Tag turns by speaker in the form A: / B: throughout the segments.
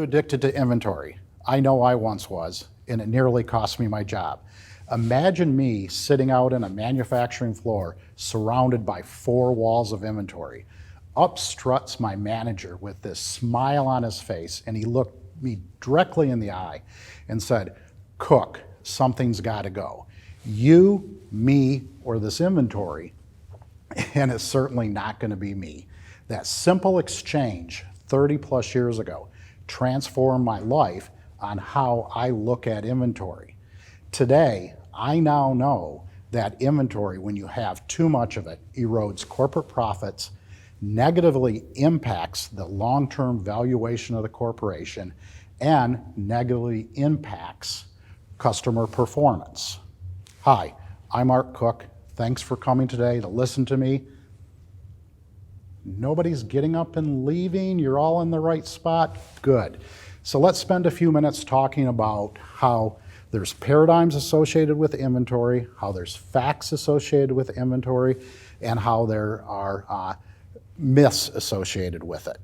A: addicted to inventory? I know I once was, and it nearly cost me my job. Imagine me sitting out in a manufacturing floor surrounded by 4 walls of inventory. Up struts my manager with this smile on his face, and he looked me directly in the eye and said, "Cook, something's got to go. You, me, or this inventory," and it's certainly not going to be me. That simple exchange 30 plus years ago transformed my life on how I look at inventory. Today, I now know that inventory, when you have too much of it, erodes corporate profits, negatively impacts the long-term valuation of the corporation, and negatively impacts customer performance. Hi, I'm Art Cook. Thanks for coming today to listen to me. Nobody's getting up and leaving. You're all in the right spot. Good. So let's spend a few minutes talking about how there's paradigms associated with inventory, how there's facts associated with inventory, and how there are myths associated with it.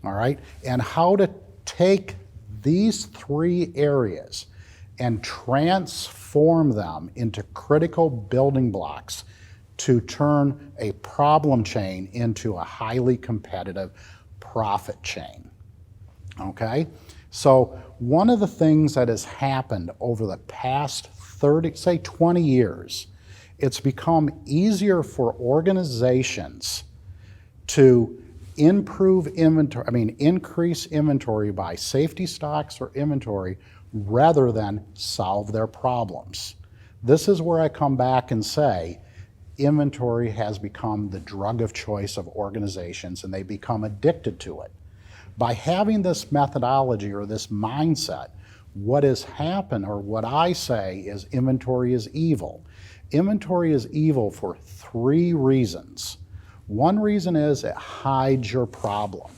A: All right? And how to take these 3 areas and transform them into critical building blocks to turn a problem chain into a highly competitive profit chain. Okay? So one of the things that has happened over the past 30, say 20 years, it's become easier for organizations to increase inventory by safety stocks or inventory rather than solve their problems. This is where I come back and say inventory has become the drug of choice of organizations, and they become addicted to it. By having this methodology or this mindset, what has happened, or what I say, is inventory is evil. Inventory is evil for 3 reasons. One reason is it hides your problem.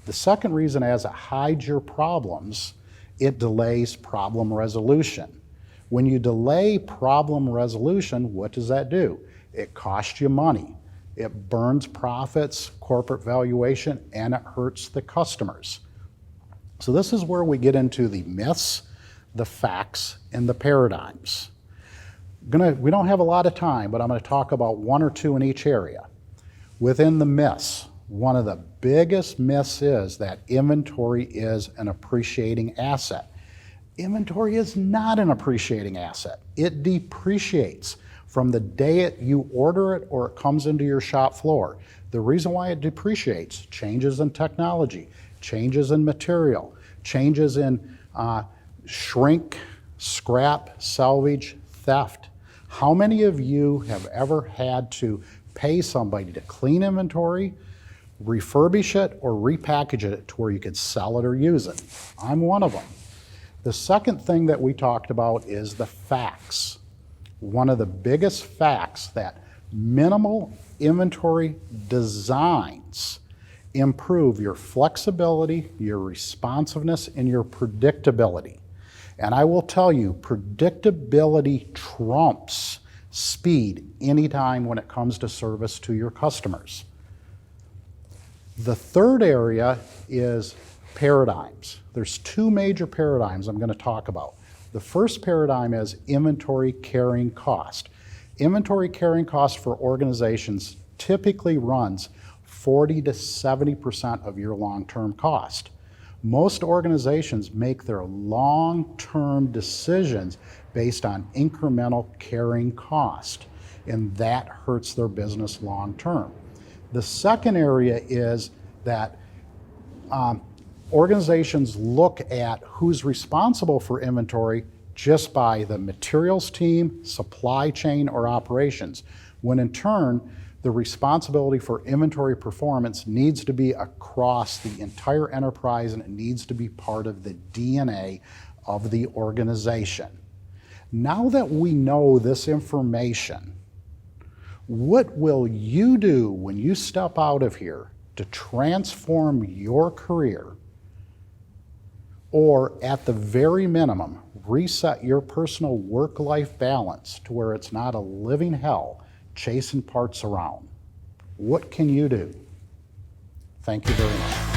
A: The second reason is it hides your problems, it delays problem resolution. When you delay problem resolution, what does that do? It costs you money. It burns profits, corporate valuation, and it hurts the customers. So this is where we get into the myths, the facts, and the paradigms. We don't have a lot of time, but I'm going to talk about 1 or 2 in each area. Within the myths, one of the biggest myths is that inventory is an appreciating asset. Inventory is not an appreciating asset. It depreciates from the day you order it or it comes into your shop floor. The reason why it depreciates: changes in technology, changes in material, changes in shrink, scrap, salvage, theft. How many of you have ever had to pay somebody to clean inventory, refurbish it, or repackage it to where you could sell it or use it? I'm one of them. The second thing that we talked about is the facts. One of the biggest facts that minimal inventory designs improve your flexibility, your responsiveness, and your predictability. And I will tell you, predictability trumps speed anytime when it comes to service to your customers. The third area is paradigms. There's 2 major paradigms I'm going to talk about. The first paradigm is inventory carrying cost. Inventory carrying cost for organizations typically runs 40 to 70% of your long-term cost. Most organizations make their long-term decisions based on incremental carrying cost, and that hurts their business long-term. The second area is that organizations look at who's responsible for inventory just by the materials team, supply chain, or operations, when in turn, the responsibility for inventory performance needs to be across the entire enterprise, and it needs to be part of the DNA of the organization. Now that we know this information, what will you do when you step out of here to transform your career, or at the very minimum, reset your personal work-life balance to where it's not a living hell chasing parts around? What can you do? Thank you very much.